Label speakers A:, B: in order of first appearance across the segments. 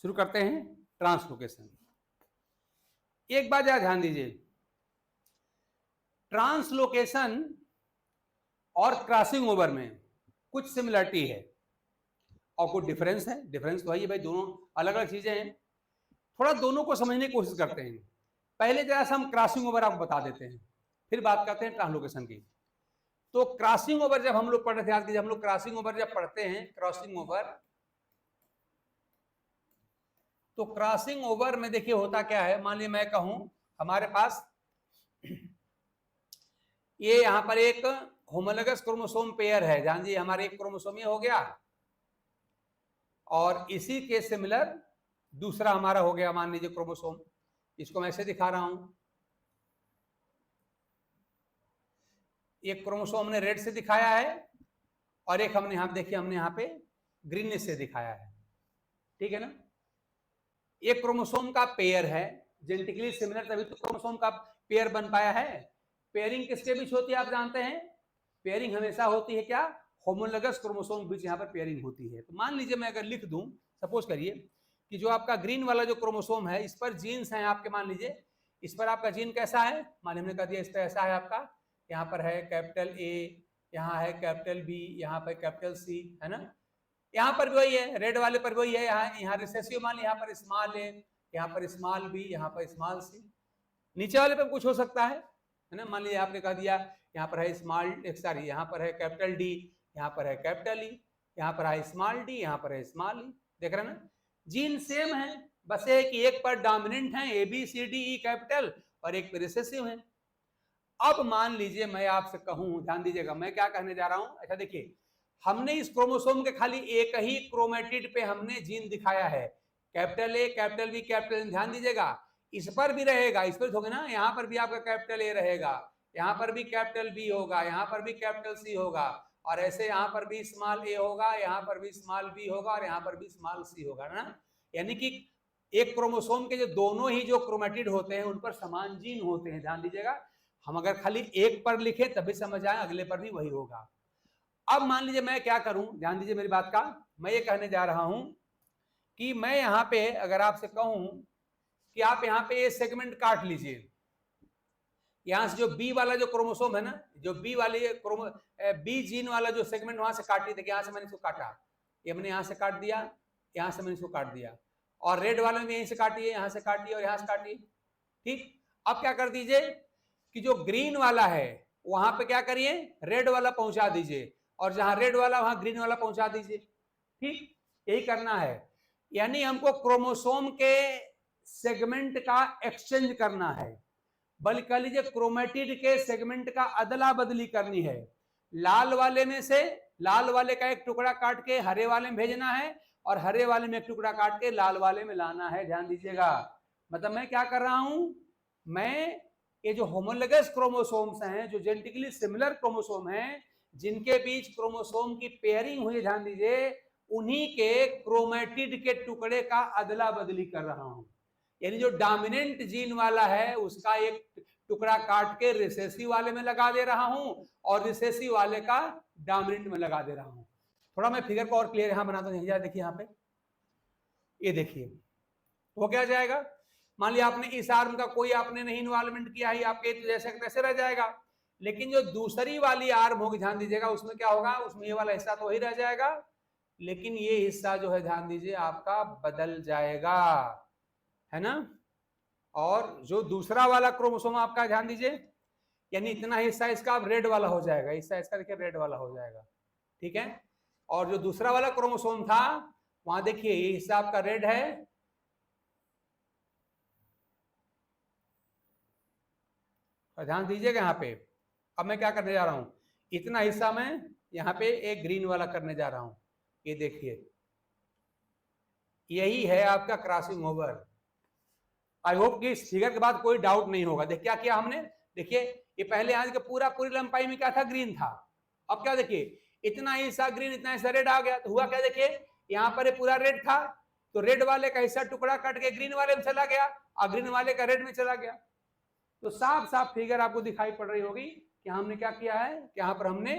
A: शुरू करते हैं ट्रांसलोकेशन। एक बात याद ध्यान दीजिए, ट्रांसलोकेशन और क्रॉसिंग ओवर में कुछ सिमिलरिटी है और कुछ डिफरेंस है। डिफरेंस तो है भाई, दोनों अलग अलग चीजें हैं। थोड़ा दोनों को समझने की कोशिश करते हैं। पहले जरा सा हम क्रॉसिंग ओवर आपको बता देते हैं, फिर बात करते हैं ट्रांसलोकेशन की। तो क्रॉसिंग ओवर जब हम लोग पढ़ रहे थे, आज की जब हम लोग क्रॉसिंग ओवर जब पढ़ते हैं, क्रॉसिंग ओवर, तो क्रॉसिंग ओवर में देखिए होता क्या है। मान लीजिए मैं कहूं हमारे पास ये यहां पर एक होमोलोगस क्रोमोसोम पेयर है, ध्यान दीजिए हमारे एक क्रोमोसोम ये हो गया और इसी के सिमिलर दूसरा हमारा हो गया, मान लीजिए क्रोमोसोम। इसको मैं ऐसे दिखा रहा हूं, एक क्रोमोसोम ने रेड से दिखाया है और एक हमने यहां देखिए हमने यहां पे ग्रीन से दिखाया है, ठीक है ना। एक क्रोमोसोम का पेयर है, जेनेटिकली सिमिलर, तभी तो क्रोमोसोम का पेयर बन पाया है। पेयरिंग किसके बीच होती है आप जानते हैं, पेयरिंग हमेशा होती है क्या, होमोलोगस क्रोमोसोम के बीच यहाँ पर पेयरिंग होती है। तो मान लीजिए मैं अगर लिख दूं, सपोज करिए कि जो आपका ग्रीन वाला जो क्रोमोसोम है, इस पर जीन्स हैं आपके, मान लीजिए इस पर आपका जीन कैसा है, मान हमने कह दिया इस पर ऐसा है आपका, यहाँ पर है कैपिटल ए, यहाँ है कैपिटल बी, यहाँ पर कैपिटल सी, है ना। यहाँ पर भी वही है, रेड वाले पर वही है, यहाँ रिसेसिव मान, यहाँ पर स्मॉल ए, यहाँ पर स्मॉल बी, यहाँ पर स्मॉल सी। नीचे वाले पर कुछ हो सकता है ना। मान लीजिए आपने कह दिया यहाँ पर है स्मॉल, सॉरी यहाँ पर है कैपिटल डी, यहाँ पर है कैपिटल ई, यहाँ पर है स्मॉल डी, यहाँ पर है स्मॉल ई। देख रहे ना, जीन सेम है, बस एक कि एक पर डोमिनेंट है A B C D E capital और एक पर रिसेसिव है। अब मान लीजिए मैं आपसे कहूं, ध्यान दीजिएगा मैं क्या कहने जा रहा हूं। अच्छा देखिए, हमने इस क्रोमोसोम के खाली एक ही क्रोमेटिड पे हमने जीन दिखाया है, capital A capital B capital, ध्यान दीजिएगा इस पर भी रहेगा, इस पर होगा ना, यहाँ पर भी आपका कैपिटल ए रहेगा, यहाँ पर भी कैपिटल बी होगा, यहाँ पर भी कैपिटल सी होगा, और ऐसे यहाँ पर भी स्मॉल ए होगा, यहाँ पर भी स्मॉल बी होगा, और यहाँ पर भी स्मॉल सी होगा ना। यानी कि एक क्रोमोसोम के जो दोनों ही जो क्रोमेटिड होते हैं उन पर समान जीन होते हैं। ध्यान दीजिएगा, हम अगर खाली एक पर लिखे तभी समझ आए, अगले पर भी वही होगा। अब मान लीजिए मैं क्या करूं, ध्यान दीजिए मेरी बात का, मैं ये कहने जा रहा हूं कि मैं यहां पे अगर आपसे कहूं कि आप यहां पे ये सेगमेंट काट लीजिए, यहां से जो बी वाला जो क्रोमोसोम है ना, जो बी वाली बी जीन वाला जो सेगमेंट वहां से काटी, देखिए यहां से मैंने इसको काटा, ये मैंने यहां से काट दिया, यहां से मैंने इसको काट दिया, और रेड वाले में यहीं से काटिए, यहां से काटिए और यहां से काटिए, ठीक। अब क्या कर दीजिए कि जो ग्रीन वाला है वहां पे क्या करिए, रेड वाला पहुंचा दीजिए, और जहां रेड वाला वहां ग्रीन वाला पहुंचा दीजिए, ठीक। यही करना है, यानी हमको क्रोमोसोम के सेगमेंट का एक्सचेंज करना है, बल्कि कह लीजिए क्रोमेटिड के सेगमेंट का अदला बदली करनी है। लाल वाले में से लाल वाले का एक टुकड़ा काट के हरे वाले में भेजना है, और हरे वाले में एक टुकड़ा काट के लाल वाले में लाना है। ध्यान दीजिएगा, मतलब मैं क्या कर रहा हूं, मैं ये जो होमोलोगस क्रोमोसोम्स हैं, जो जेनेटिकली सिमिलर क्रोमोसोम हैं, जिनके बीच क्रोमोसोम की पेयरिंग हुई, ध्यान दीजिए उन्हीं के क्रोमेटिड के टुकड़े का अदला बदली कर रहा हूं। यानी जो डोमिनेंट जीन वाला है उसका एक टुकड़ा काट के रिसेसिव वाले में लगा दे रहा हूं, और रिसेसिव वाले का डोमिनेंट में लगा दे रहा हूं। थोड़ा मैं फिगर को और क्लियर यहां बनाता हूं, देखिए यहां पे, ये देखिए वो क्या जाएगा, मान लिया आपने इस आर्म का कोई आपने नहीं इन्वॉल्वमेंट किया है, आपके तो जैसे तैसे रह जाएगा, लेकिन जो दूसरी वाली आर्म होगी, ध्यान दीजिएगा उसमें क्या होगा, उसमें ये वाला हिस्सा तो वही रह जाएगा, लेकिन ये हिस्सा जो है ध्यान दीजिए आपका बदल जाएगा, है ना। और जो दूसरा वाला क्रोमोसोम आपका, ध्यान दीजिए यानी इतना हिस्सा इसका अब रेड वाला हो जाएगा, हिस्सा इसका देखिए रेड वाला हो जाएगा, ठीक है। और जो दूसरा वाला क्रोमोसोम था वहां देखिए ये हिस्सा आपका रेड है, ध्यान दीजिएगा यहाँ पे। अब मैं क्या करने जा रहा हूं, इतना हिस्सा मैं यहाँ पे एक ग्रीन वाला करने जा रहा हूं, ये देखिए यही है आपका क्रॉसिंग ओवर। आई होप कि इस फिगर के बाद कोई डाउट नहीं होगा। देखिए क्या किया हमने, देखिए ये पहले आज का पूरी लंबाई में क्या था, ग्रीन था, अब क्या देखिए इतना हिस्सा ग्रीन इतना हिस्सा रेड आ गया, तो हुआ क्या देखिए यहाँ पर पूरा रेड था, तो रेड वाले का हिस्सा टुकड़ा कट के ग्रीन वाले में चला गया, और ग्रीन वाले का रेड में चला गया। तो साफ साफ फिगर आपको दिखाई पड़ रही होगी कि हमने क्या किया है, कि यहाँ पर हमने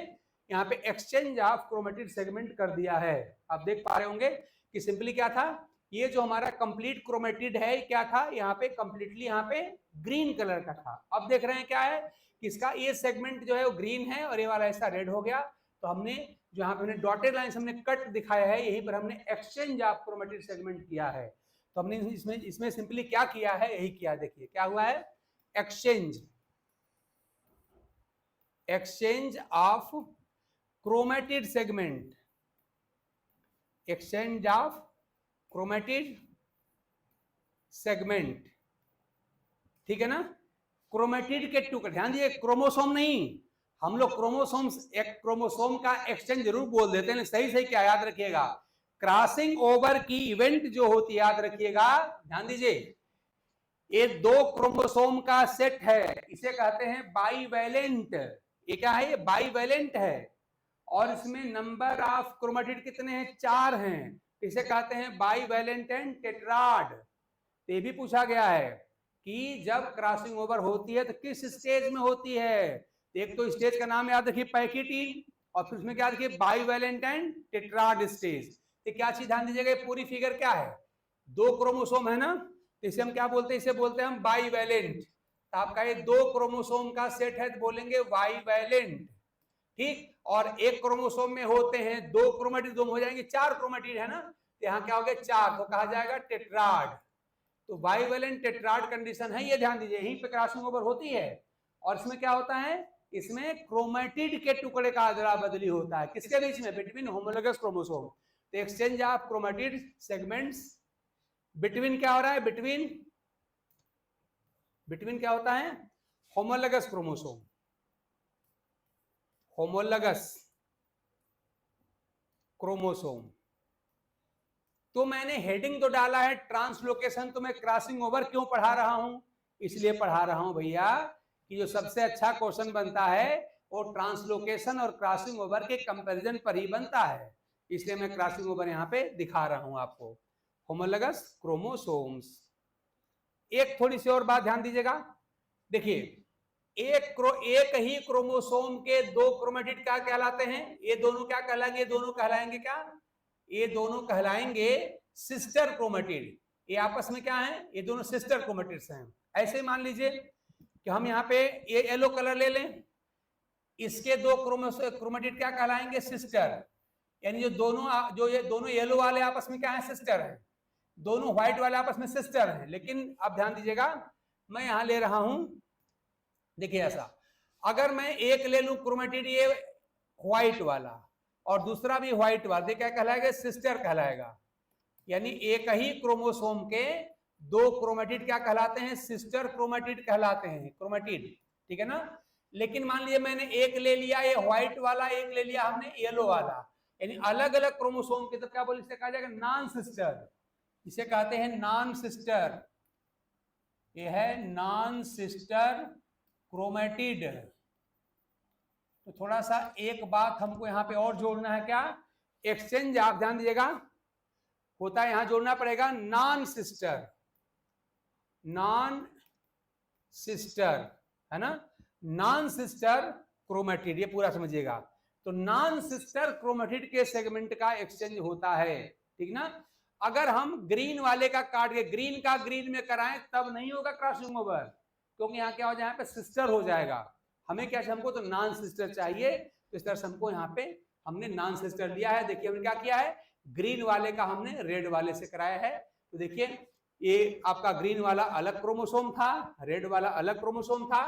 A: यहाँ पे एक्सचेंज ऑफ क्रोमेटिड सेगमेंट कर दिया है। आप देख पा रहे होंगे कि सिंपली क्या था ये जो हमारा कंप्लीट क्रोमेटिड है क्या था, यहाँ पे कंप्लीटली यहाँ पे ग्रीन कलर का था। अब देख रहे हैं क्या है कि इसका ये सेगमेंट जो है वो ग्रीन है और ये वाला ऐसा रेड हो गया। तो हमने जो यहाँ पे हमने डॉटेड लाइन हमने कट दिखाया है, यहीं पर हमने एक्सचेंज ऑफ क्रोमेटिड सेगमेंट किया है। तो हमने इसमें सिंपली क्या किया है, यही किया। देखिए क्या हुआ है, exchange of chromatid segment, exchange of chromatid segment, ठीक है ना। क्रोमेटिड के टुकड़े, ध्यान दीजिए क्रोमोसोम नहीं, हम लोग क्रोमोसोम का एक्सचेंज जरूर बोल देते हैं, सही सही क्या याद रखिएगा, क्रॉसिंग ओवर की इवेंट जो होती है, याद रखिएगा, ध्यान दीजिए, ये दो क्रोमोसोम का सेट है, इसे कहते हैं बाईवैलेंट। ये क्या है, ये बाईवैलेंट है और इसमें नंबर ऑफ क्रोमेटिड कितने हैं, 4 हैं। इसे कहते हैं बाईवैलेंट एंड टेट्राड। ये भी पूछा गया है कि जब क्रॉसिंग ओवर होती है तो किस स्टेज में होती है। एक तो स्टेज का नाम याद रखिए पैकिटीन, और फिर उसमें क्या रखिए बाईवैलेंट एंड टेट्राड स्टेज। तो क्या चीज ध्यान दीजिएगा, पूरी फिगर क्या है, 2 क्रोमोसोम है ना, तो इसे हम क्या बोलते हैं, इसे बोलते हैं हम बाईवैलेंट। तो आपका ये 2 क्रोमोसोम का सेट है तो बोलेंगे बाईवैलेंट, ठीक। और एक क्रोमोसोम में होते हैं 2 क्रोमेटिड, 2 हो जाएंगे 4 क्रोमेटिड है ना, तो यहाँ क्या हो गया 4, तो कहा जाएगा टेट्राड। तो बाईवैलेंट टेट्राड कंडीशन है, ये ध्यान दीजिए, यहीं पे क्रॉसिंग ओवर होती है। और इसमें क्या होता है, इसमें क्रोमेटिड के टुकड़े का अदला बदली होता है, किसके बीच में, बिटवीन होमोलोगस क्रोमोसोम। तो exchange of chromatid segments between क्या हो रहा है, बिटवीन क्या होता है, होमोलोगस क्रोमोसोम, होमोलोगस क्रोमोसोम। तो मैंने हेडिंग तो डाला है ट्रांसलोकेशन, तो मैं क्रॉसिंग ओवर क्यों पढ़ा रहा हूं, इसलिए पढ़ा रहा हूं भैया कि जो सबसे अच्छा क्वेश्चन बनता है वो ट्रांसलोकेशन और क्रॉसिंग ओवर के कंपैरिजन पर ही बनता है, इसलिए मैं क्रॉसिंग ओवर यहाँ पे दिखा रहा हूं आपको। Homologous chromosomes. एक थोड़ी सी और बात ध्यान दीजिएगा, देखिए एक ही क्रोमोसोम के 2 क्रोमेटिड क्या कहलाते हैं, ये दोनों क्या कहलाएंगे, ये दोनों कहलाएंगे क्या, ये दोनों कहलाएंगे सिस्टर क्रोमेटिड। ये आपस में क्या है, ये दोनों सिस्टर क्रोमेटिड्स हैं। ऐसे मान लीजिए कि हम यहाँ पे ये येलो कलर ले लें, इसके 2 क्रोमेटिड क्या कहलाएंगे, सिस्टर, यानी जो ये दोनों येलो वाले आपस में क्या है, सिस्टर है, दोनों व्हाइट वाले आपस में सिस्टर हैं। लेकिन अब ध्यान दीजिएगा, मैं यहां ले रहा हूं, देखिए ऐसा, अगर मैं एक ले लूं क्रोमेटिड ये व्हाइट वाला और दूसरा भी व्हाइट वाला, क्या कहलाएगा, सिस्टर कहलाएगा। यानी एक ही क्रोमोसोम के 2 क्रोमेटिड क्या कहलाते हैं, सिस्टर क्रोमेटिड कहलाते हैं, क्रोमेटिड, ठीक है ना। लेकिन मान लीजिए मैंने एक ले लिया ये व्हाइट वाला, एक ले लिया हमने येलो वाला, यानी अलग अलग क्रोमोसोम के, तो क्या बोले, इसे कहा जाएगा नॉन सिस्टर, इसे कहते हैं नॉन सिस्टर, ये है नॉन सिस्टर क्रोमेटिड। तो थोड़ा सा एक बात हमको यहाँ पे और जोड़ना है, क्या, एक्सचेंज, आप ध्यान दीजिएगा, होता है, यहां जोड़ना पड़ेगा नॉन सिस्टर है ना, नॉन सिस्टर क्रोमेटिड, ये पूरा समझिएगा। तो नॉन सिस्टर क्रोमेटिड के सेगमेंट का एक्सचेंज होता है, ठीक ना। अगर हम ग्रीन वाले का काट के ग्रीन का ग्रीन में कराएं तब नहीं होगा क्रॉसिंग ओवर, क्योंकि यहाँ क्या हो जाए, यहाँ पे सिस्टर हो जाएगा। हमें क्या, हमको तो नॉन सिस्टर चाहिए, तो इस तरह से हमको यहाँ पे हमने नॉन सिस्टर लिया है। देखिए हमने क्या किया है, ग्रीन वाले का हमने रेड वाले से कराया है। तो देखिए ये आपका ग्रीन वाला अलग क्रोमोसोम था, रेड वाला अलग क्रोमोसोम था।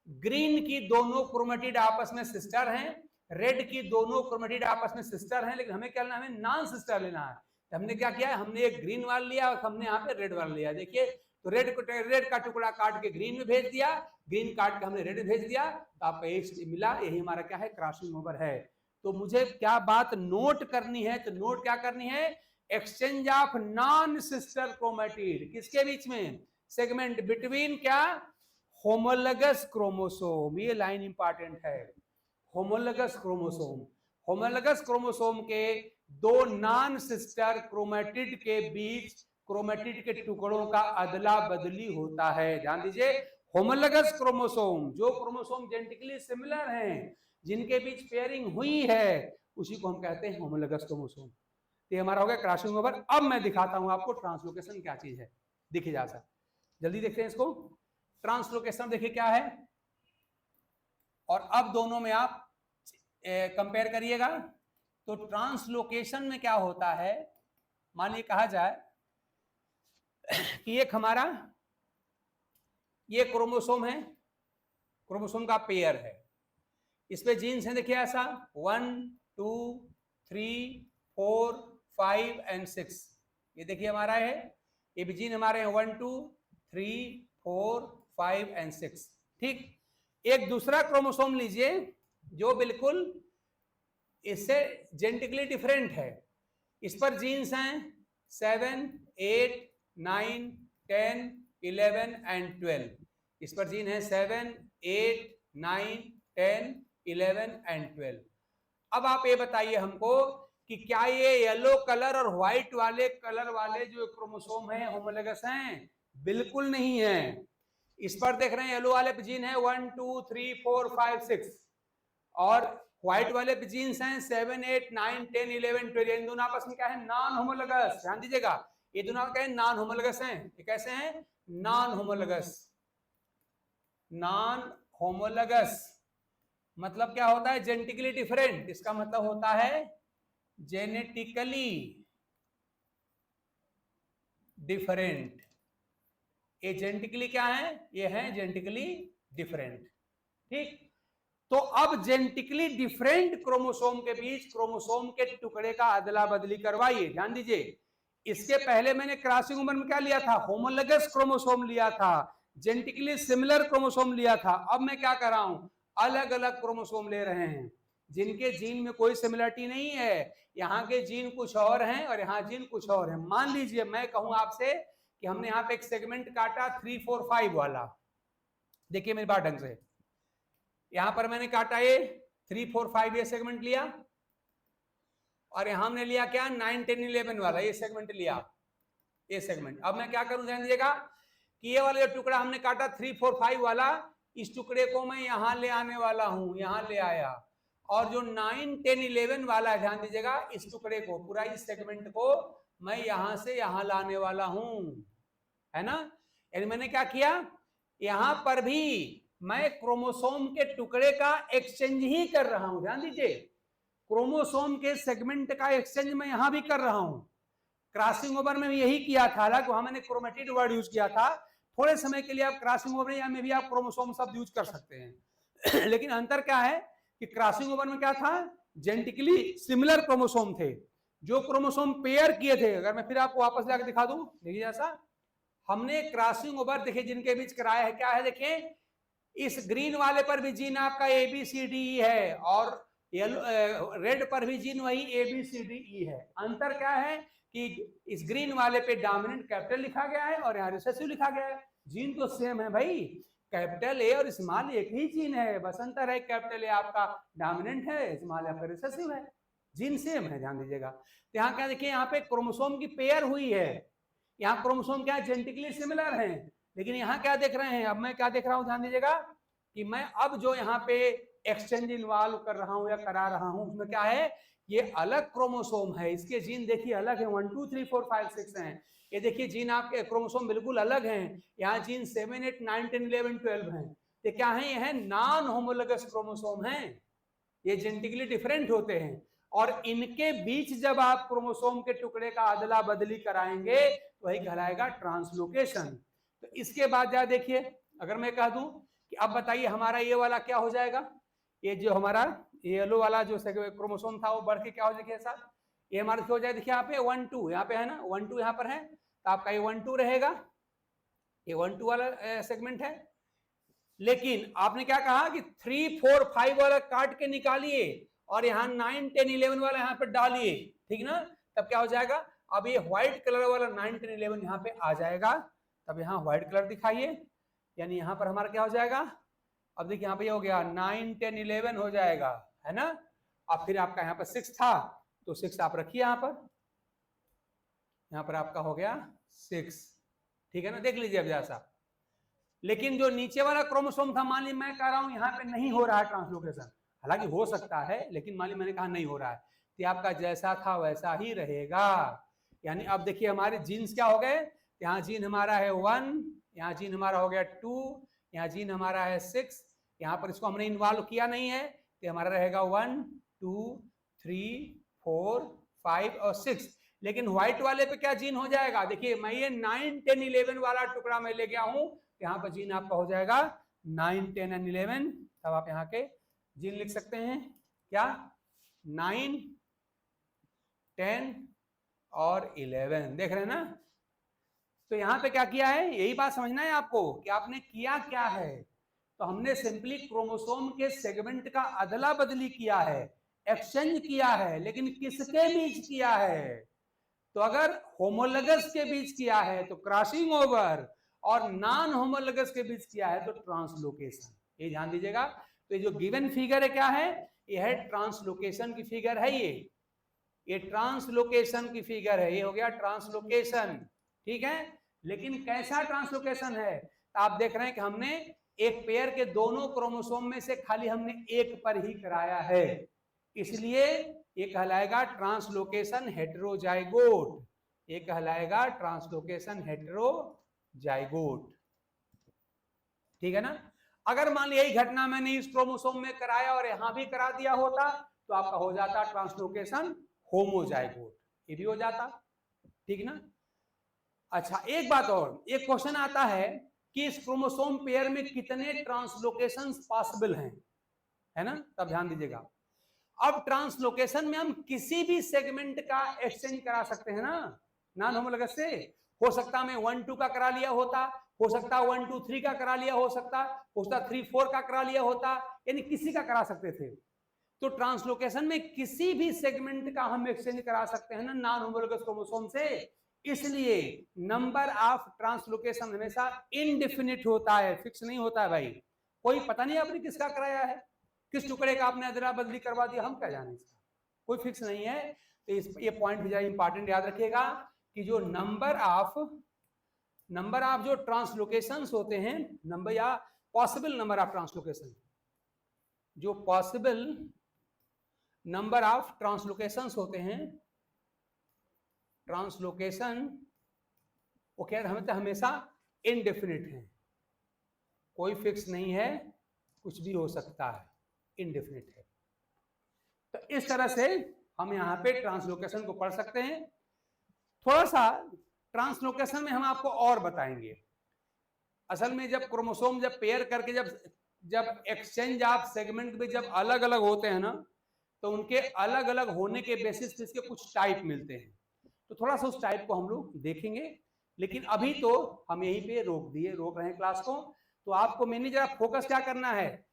A: ग्रीन की दोनों क्रोमेटिड आपस में सिस्टर हैं, रेड की दोनों क्रोमेटिड आपस में सिस्टर हैं, लेकिन हमें क्या लेना, हमें नॉन सिस्टर लेना है। हमने क्या किया, हमने एक ग्रीन वाला लिया और हमने यहाँ पे रेड वाला लिया। देखिए तो रेड का टुकड़ा काट के ग्रीन में भेज दिया, ग्रीन काट के हमने रेड में भेज दिया, तो आपको एक मिला, यही हमारा क्या है, क्रॉसिंग ओवर है। तो मुझे क्या बात नोट करनी है, तो नोट क्या करनी है, exchange of non sister chromatid, किसके बीच में, सेगमेंट बिटवीन क्या, होमोलोगस क्रोमोसोम, ये लाइन इंपॉर्टेंट है, होमोलोगस क्रोमोसोम। होमोलोगस क्रोमोसोम के 2 नॉन सिस्टर क्रोमेटिड के बीच क्रोमेटिड के टुकड़ों का अदला बदली होता है। ध्यान दीजिए, होमोलोगस क्रोमोसोम, जो क्रोमोसोम जेनेटिकली सिमिलर हैं, जिनके बीच पेयरिंग हुई है, उसी को हम कहते हैं होमोलोगस क्रोमोसोम। तो ये हमारा हो गया क्रॉसिंग ओवर। अब मैं दिखाता हूं आपको ट्रांसलोकेशन क्या चीज है, दिखी जा सक जल्दी देखते हैं इसको। ट्रांसलोकेशन देखिए क्या है, और अब दोनों में आप कंपेयर करिएगा। तो ट्रांसलोकेशन में क्या होता है, मानिए कहा जाए कि एक हमारा ये क्रोमोसोम है, क्रोमोसोम का पेयर है, इस पे जीन्स है देखिए ऐसा 1 2 3 4 5 एंड 6, ये देखिए हमारा है, ये भी जीन हमारे हैं 1 2 3 4 5 एंड 6। ठीक, एक दूसरा क्रोमोसोम लीजिए जो बिल्कुल इससे जेनेटिकली डिफरेंट है, इस पर जीन्स हैं 7 8 9 10 11 एंड 12, इस पर जीन है 7 8 9 10 11 एंड 12। अब आप ये बताइए हमको कि क्या ये येलो कलर और व्हाइट वाले कलर वाले जो क्रोमोसोम है होमोलोगस हैं? बिल्कुल नहीं है। इस पर देख रहे हैं येलो वाले पे जीन है 1 2 3 4 5 6 और व्हाइट वाले पे जीन्स हैं 7 8 9 10 11 12। इन दोनों आपस में क्या है? Non homologous. ध्यान दीजिएगा, ये दोनों क्या है? नॉन होमोलोगस हैं। ये कैसे हैं? Non homologous. नॉन होमोलोगस मतलब क्या होता है? Genetically different. इसका मतलब होता है जेनेटिकली डिफरेंट। ये जेनेटिकली क्या है? ये है जेनेटिकली डिफरेंट। ठीक, तो अब जेनेटिकली डिफरेंट क्रोमोसोम के बीच क्रोमोसोम के टुकड़े का अदला बदली करवाइए। ध्यान दीजिए, इसके पहले मैंने क्रॉसिंग ओवर में क्या लिया था? होमोलोगस क्रोमोसोम लिया था, जेनेटिकली सिमिलर क्रोमोसोम लिया था। अब मैं क्या कर रहा हूं? अलग अलग क्रोमोसोम ले रहे हैं जिनके जीन में कोई सिमिलरिटी नहीं है। यहाँ के जीन कुछ और हैं और यहाँ जीन कुछ और हैं। मान लीजिए मैं कहूं आपसे कि हमने यहाँ पे एक सेगमेंट काटा 3 4 5 वाला, देखिए मेरी बात ढंग से, यहां पर मैंने काटा ये 3 4 5 ये सेगमेंट लिया, और यहां हमने लिया क्या? 9 10 11 वाला ये सेगमेंट लिया, ये सेगमेंट। अब मैं क्या करूं? ध्यान दीजिएगा कि ये वाला जो टुकड़ा हमने काटा 3 4 5 वाला, इस टुकड़े को मैं यहां ले आने वाला हूं, यहां ले आया, और जो 9 10 11 वाला है, ध्यान दीजिएगा, इस टुकड़े को, पूरा इस सेगमेंट को मैं यहां से यहां लाने वाला हूं, है ना? यानी मैंने क्या किया? यहां पर भी मैं क्रोमोसोम के टुकड़े का एक्सचेंज ही कर रहा हूं। ध्यान दीजिए, क्रोमोसोम के सेगमेंट का एक्सचेंज मैं यहां भी कर रहा हूं। क्रॉसिंग ओवर में भी यही किया था, हालांकि वहां मैंने क्रोमेटिड वर्ड यूज किया था। थोड़े समय के लिए आप क्रॉसिंग ओवर में भी आप क्रोमोसोम शब्द यूज कर सकते हैं लेकिन अंतर क्या है कि क्रॉसिंग ओवर में क्या था? जेनेटिकली सिमिलर क्रोमोसोम थे, जो क्रोमोसोम पेयर किए थे। अगर मैं फिर आपको वापस लाकर दिखा दूं, देखिए जैसा हमने क्रॉसिंग ओवर देखिए जिनके बीच कराया है, क्या है? देखिए इस ग्रीन वाले पर भी जीन आपका ABCDE है, और येलो रेड पर भी जीन वही ABCDE है। अंतर क्या है कि इस ग्रीन वाले पे डोमिनेंट कैपिटल लिखा गया है और यहाँ रिसेसिव लिखा गया है। जीन तो सेम है भाई, कैपिटल ए और स्मॉल एक ही जीन है, बस अंतर है कैपिटल ए आपका डोमिनेंट है, स्मॉल आपका रिसेसिव है, जीन सेम है। ध्यान दीजिएगा, तो यहाँ क्या देखिए, यहाँ पे क्रोमोसोम की पेयर हुई है, यहाँ क्रोमोसोम क्या जेनेटिकली सिमिलर है, लेकिन यहाँ क्या देख रहे हैं? अब मैं क्या देख रहा हूँ? ध्यान दीजिएगा कि मैं अब जो यहाँ पे एक्सचेंज इन्वॉल्व कर रहा हूँ या करा रहा हूँ, उसमें क्या है? ये अलग क्रोमोसोम है, इसके जीन देखिए अलग है, 1 2 3 4 5 6 हैं। ये देखिए जीन आपके क्रोमोसोम बिल्कुल अलग हैं, यहाँ जीन 7 8 9 10 11 12 हैं। ये क्या है? ये है नॉन होमोलोगस क्रोमोसोम हैं, ये जेनेटिकली डिफरेंट होते हैं, और इनके बीच जब आप क्रोमोसोम के टुकड़े का अदला बदली कराएंगे तो वही कहलाएगा ट्रांसलोकेशन। तो इसके बाद क्या देखिए, अगर मैं कह दूं कि अब बताइए हमारा ये वाला क्या हो जाएगा? ये जो हमारा येलो वाला जो क्रोमोसोम था वो बढ़ के क्या हो जाएगा? साथ ये हमारा हो जाए, देखिए यहाँ पे 1 2 यहाँ पे है ना, 1 2 यहाँ पर है, तो आपका ये 1 2 रहेगा, ये 1 2 वाला सेगमेंट है। लेकिन आपने क्या कहा कि 3 4 5 वाला काट के निकालिए और यहाँ 9 10 11 वाला यहाँ पे डालिए, ठीक ना? तब क्या हो जाएगा? अब ये व्हाइट कलर वाला 9 10 11 यहाँ पे आ जाएगा, तब यहाँ व्हाइट कलर दिखाइए, यानी यहाँ पर हमारा क्या हो जाएगा? अब देखिए यहाँ पे हो गया 9 10 11 हो जाएगा, है ना? अब फिर आपका यहाँ पर 6 था, तो 6 आप रखिए यहाँ पर आपका हो गया 6, ठीक है ना? देख लीजिए अब जैसा। लेकिन जो नीचे वाला क्रोमोसोम था, मान ली मैं कह रहा हूं यहाँ पे नहीं हो रहा है ट्रांसलोकेशन, हालांकि हो सकता है, लेकिन मान ली मैंने कहा नहीं हो रहा है, तो आपका जैसा था वैसा ही रहेगा। यानी अब देखिए हमारे जीन्स क्या हो गए, यहाँ जीन हमारा है 1, यहाँ जीन हमारा हो गया 2, यहाँ जीन हमारा है 6, यहाँ पर इसको हमने इन्वॉल्व किया नहीं है तो हमारा रहेगा 1 2 3 4 5 और 6। लेकिन व्हाइट वाले पे क्या जीन हो जाएगा, देखिए मैं ये 9 10 11 वाला टुकड़ा मैं ले गया हूं, यहाँ पर जीन आपका हो जाएगा 9 10 एंड 11। तब आप यहाँ के जीन लिख सकते हैं क्या, 9 10 और 11, देख रहे हैं ना। तो यहाँ पे क्या किया है, यही बात समझना है आपको कि आपने किया क्या है। तो हमने सिंपली क्रोमोसोम के सेगमेंट का अदला बदली किया है, एक्सचेंज किया है, लेकिन किसके बीच किया है। तो अगर होमोलगस के बीच किया है तो क्रॉसिंग ओवर, और नॉन होमोलगस के बीच किया है तो ट्रांसलोकेशन। ये ध्यान दीजिएगा। तो ये जो गिवन फिगर है क्या है, ये है ट्रांसलोकेशन की फिगर है। ये ट्रांसलोकेशन की फिगर है, ये हो गया ट्रांसलोकेशन, ठीक है। लेकिन कैसा ट्रांसलोकेशन है, तो आप देख रहे हैं कि हमने एक पेयर के दोनों क्रोमोसोम में से खाली हमने एक पर ही कराया है, इसलिए ये कहलाएगा ट्रांसलोकेशन हेटेरोजाइगोट। ये कहलाएगा ट्रांसलोकेशन हेटेरोजाइगोट, ठीक है ना। अगर मान लिया यही घटना मैंने इस क्रोमोसोम में कराया और यहां भी करा दिया होता तो आपका हो जाता ट्रांसलोकेशन होमोजाइगोट, ये भी हो जाता, ठीक ना। अच्छा एक बात और, एक क्वेश्चन आता है कि इस क्रोमोसोम पेयर में कितने ट्रांसलोकेशंस पॉसिबल हैं, है ना। तब ध्यान दीजिएगा, अब ट्रांसलोकेशन में हम किसी भी सेगमेंट का एक्सचेंज करा सकते हैं ना, नॉन होमोलगस से। हो सकता मैं 1 2 का करा लिया होता, हो सकता 1 2 3 का करा लिया हो सकता 3 4 का करा लिया होता, यानी किसी का करा सकते थे। तो ट्रांसलोकेशन में किसी भी सेगमेंट का हम एक्सचेंज करा सकते हैं ना नॉन होमोलगस क्रोमोसोम से, इसलिए नंबर ऑफ ट्रांसलोकेशन हमेशा इनडेफिनिट होता है, फिक्स नहीं होता है भाई। कोई पता नहीं आपने किसका कराया है, किस टुकड़े का आपने अदला बदली करवा दिया, हम क्या जाने, इसका कोई फिक्स नहीं है। तो ये पॉइंट भी इंपॉर्टेंट याद रखिएगा कि जो नंबर ऑफ जो ट्रांसलोकेशंस होते हैं, नंबर या पॉसिबल नंबर ऑफ ट्रांसलोकेशन, जो पॉसिबल नंबर ऑफ ट्रांसलोकेशंस होते हैं, ट्रांसलोकेशन वो क्या हमेशा इनडेफिनिट है, कोई फिक्स नहीं है, कुछ भी हो सकता है, इनडेफिनिट है। तो इस तरह से हम यहाँ पे ट्रांसलोकेशन को पढ़ सकते हैं। थोड़ा सा ट्रांसलोकेशन में हम आपको और बताएंगे। असल में जब क्रोमोसोम जब पेयर करके जब एक्सचेंज ऑफ सेगमेंट में जब अलग अलग होते हैं ना, तो उनके अलग अलग होने के बेसिस पे इसके कुछ टाइप मिलते हैं। तो थोड़ा सा उस टाइप को हम लोग देखेंगे, लेकिन अभी तो हम यहीं पे रोक रहे हैं क्लास को। तो आपको मैंने जरा फोकस क्या करना है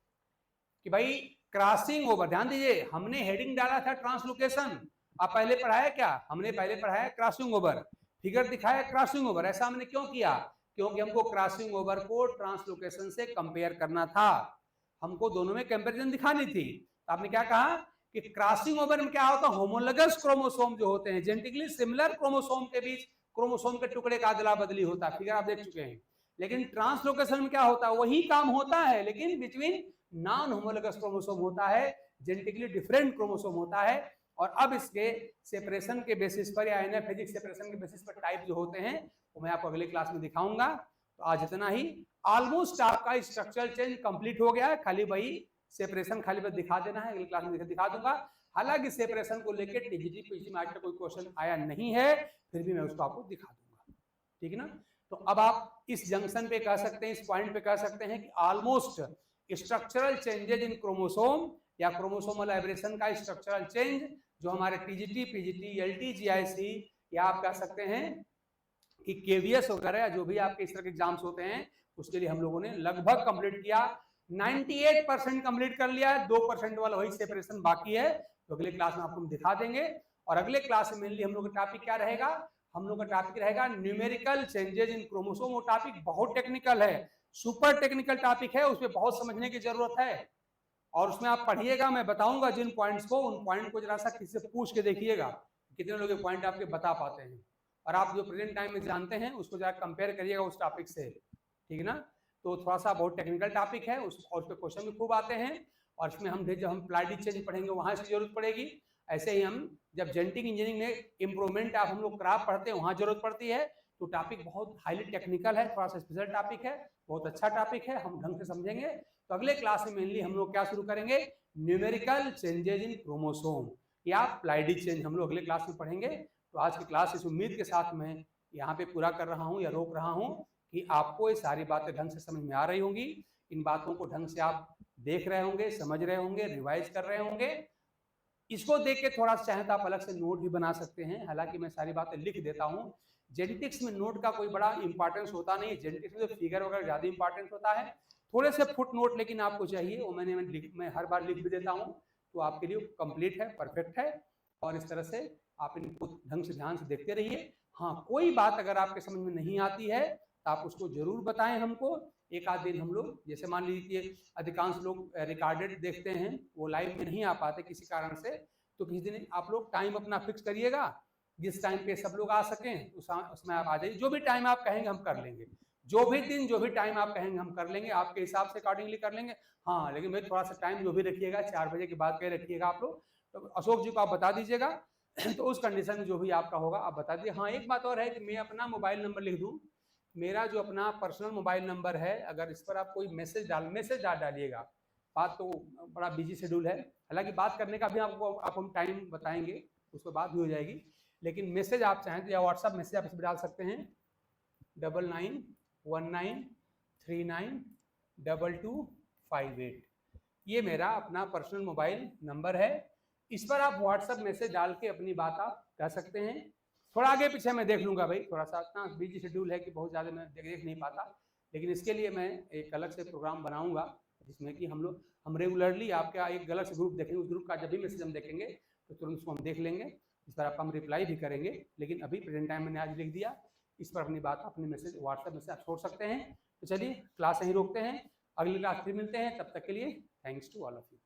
A: कि भाई क्रॉसिंग ओवर, ध्यान दीजिए हमने हेडिंग डाला था ट्रांसलोकेशन, आप पहले पढ़ाया क्या, हमने पहले पढ़ाया क्रॉसिंग ओवर, फिगर दिखाया क्रॉसिंग ओवर। ऐसा हमने क्यों किया, क्योंकि हमको क्रॉसिंग ओवर को ट्रांसलोकेशन से कंपेयर करना था, हमको दोनों में कंपैरिजन दिखानी थी। तो आपने क्या कहा कि क्रॉसिंग ओवर में क्या होता है, होमोलगस क्रोमोसोम जो होते हैं, जेनेटिकली सिमिलर क्रोमोसोम के बीच क्रोमोसोम के टुकड़े का अदला बदली होता है, फिगर आप देख चुके हैं। लेकिन ट्रांसलोकेशन में क्या होता है, वही काम होता है लेकिन बिटवीन नॉन होमोलगस क्रोमोसोम होता है, जेनेटिकली डिफरेंट क्रोमोसोम होता है। और अब इसके सेपरेशन के बेसिस पर या एनाफेजिक सेपरेशन के बेसिस पर टाइप जो होते हैं वो मैं आपको अगले क्लास में दिखाऊंगा। तो आज इतना ही, ऑलमोस्ट आपका स्ट्रक्चरल चेंज कंप्लीट हो गया है, खाली वही सेपरेशन खाली बस दिखा देना है, अगली क्लास में दिखा दूंगा। हालांकि सेपरेशन को लेकर टीजीटी पीजी में आज तक कोई क्वेश्चन आया नहीं है, फिर भी मैं उसको आपको दिखा दूंगा, ठीक है ना। तो अब आप इस जंक्शन पे कह सकते हैं, इस पॉइंट पे कह सकते हैं कि almost structural changes in chromosome या क्रोमोसोमल एब्रेशन का स्ट्रक्चरल चेंज जो हमारे टीजीटी पीजीटी एलटी जीआईसी या आप कह सकते हैं कि केवीएस वगैरह या जो भी आपके इस तरह के एग्जाम्स होते हैं उसके लिए हम लोगों ने लगभग कंप्लीट किया, 98% कंप्लीट कर लिया है, 2% वाला वही सेपरेशन बाकी है। तो अगले क्लास में आपको हम दिखा देंगे। और अगले क्लास में मेनली हम लोग का टॉपिक क्या रहेगा, हम लोग का टॉपिक रहेगा न्यूमेरिकल चेंजेज इन क्रोमोसोम। वो टॉपिक बहुत टेक्निकल है, सुपर टेक्निकल टॉपिक है, उसमें बहुत समझने की जरूरत है। और उसमें आप पढ़िएगा, मैं बताऊंगा जिन पॉइंट्स को, उन पॉइंट को जरा सा किसी से पूछ के देखिएगा कितने लोग ये पॉइंट आपके बता पाते हैं, और आप जो प्रेजेंट टाइम में जानते हैं उसको जरा कंपेयर करिएगा उस टॉपिक से, ठीक है ना। तो थोड़ा सा बहुत टेक्निकल टॉपिक है और उस पर क्वेश्चन भी खूब आते हैं। और इसमें हम जब हम प्लाइडी चेंज पढ़ेंगे वहां इसकी जरूरत पड़ेगी। ऐसे ही हम जब जेनेटिक इंजीनियरिंग में इम्प्रूवमेंट आप हम लोग क्राफ्ट पढ़ते हैं, वहाँ जरूरत पड़ती है, तो टॉपिक बहुत हाईली टेक्निकल है, थोड़ा सा स्पेशल टॉपिक है, बहुत अच्छा टॉपिक है, हम ढंग से समझेंगे। तो अगले क्लास में मेनली हम लोग क्या शुरू करेंगे, न्यूमेरिकल चेंजेज इन क्रोमोसोम या प्लाइडी चेंज हम लोग अगले क्लास में पढ़ेंगे। तो आज की क्लास इस उम्मीद के साथ मैं यहाँ पे पूरा कर रहा हूँ या रोक रहा हूँ कि आपको ये सारी बातें ढंग से समझ में आ रही होंगी। इन बातों को ढंग से आप देख रहे होंगे, समझ रहे होंगे, रिवाइज कर रहे होंगे। इसको देख के थोड़ा सा चाहे तो आप अलग से नोट भी बना सकते हैं, हालांकि मैं सारी बातें लिख देता हूँ। जेनेटिक्स में नोट का कोई बड़ा इंपॉर्टेंस होता नहीं, जेनेटिक्स में तो फिगर वगैरह ज्यादा इंपॉर्टेंस होता है, थोड़े से फुट नोट लेकिन आपको चाहिए, वो मैं हर बार लिख भी देता हूँ, तो आपके लिए कंप्लीट है, परफेक्ट है। और इस तरह से आप इनको ढंग से ध्यान से देखते रहिए। हाँ, कोई बात अगर आपके समझ में नहीं आती है तो आप उसको जरूर बताएं हमको। एक आध दिन हम लोग, जैसे मान लीजिए अधिकांश लोग रिकॉर्डेड देखते हैं, वो लाइव में नहीं आ पाते किसी कारण से, तो किसी दिन आप लोग टाइम अपना फिक्स करिएगा, जिस टाइम पे सब लोग आ सकें उसमें आप आ जाइए। जो भी टाइम आप कहेंगे हम कर लेंगे, जो भी दिन जो भी टाइम आप कहेंगे हम कर लेंगे, आपके हिसाब से अकॉर्डिंगली कर लेंगे। हाँ, लेकिन भाई थोड़ा सा टाइम जो भी रखिएगा, 4 बजे के बाद कह रखिएगा आप लोग, तो अशोक जी को आप बता दीजिएगा। तो उस कंडीशन में जो भी आपका होगा आप बता दीजिए। हाँ, एक बात और है कि मैं अपना मोबाइल नंबर लिख दूं, मेरा जो अपना पर्सनल मोबाइल नंबर है, अगर इस पर आप कोई मैसेज डालिएगा। बात तो बड़ा बिजी शेड्यूल है, हालांकि बात करने का भी आपको हम टाइम बताएंगे, उसके बाद भी हो जाएगी, लेकिन मैसेज आप चाहें तो या व्हाट्सअप मैसेज आप इस पर डाल सकते हैं 9919392258। ये मेरा अपना पर्सनल मोबाइल नंबर है। इस पर आप व्हाट्सअप मैसेज डाल के अपनी बात आप कह सकते हैं। थोड़ा आगे पीछे मैं देख लूंगा भाई, थोड़ा सा इतना बिजी शेड्यूल है कि बहुत ज़्यादा मैं देख नहीं पाता, लेकिन इसके लिए मैं एक अलग से प्रोग्राम बनाऊंगा जिसमें कि हम रेगुलरली आपका एक अलग से ग्रुप देखेंगे, उस ग्रुप का जब भी मैसेज हम देखेंगे तो तुरंत उसको हम देख लेंगे, इस पर आपका हम रिप्लाई भी करेंगे। लेकिन अभी प्रेजेंट टाइम मैंने आज लिख दिया, इस पर अपनी बात अपने मैसेज व्हाट्सएप में से आप छोड़ सकते हैं। तो चलिए क्लास यहीं रोकते हैं, अगली क्लास फिर मिलते हैं, तब तक के लिए thanks to all of you.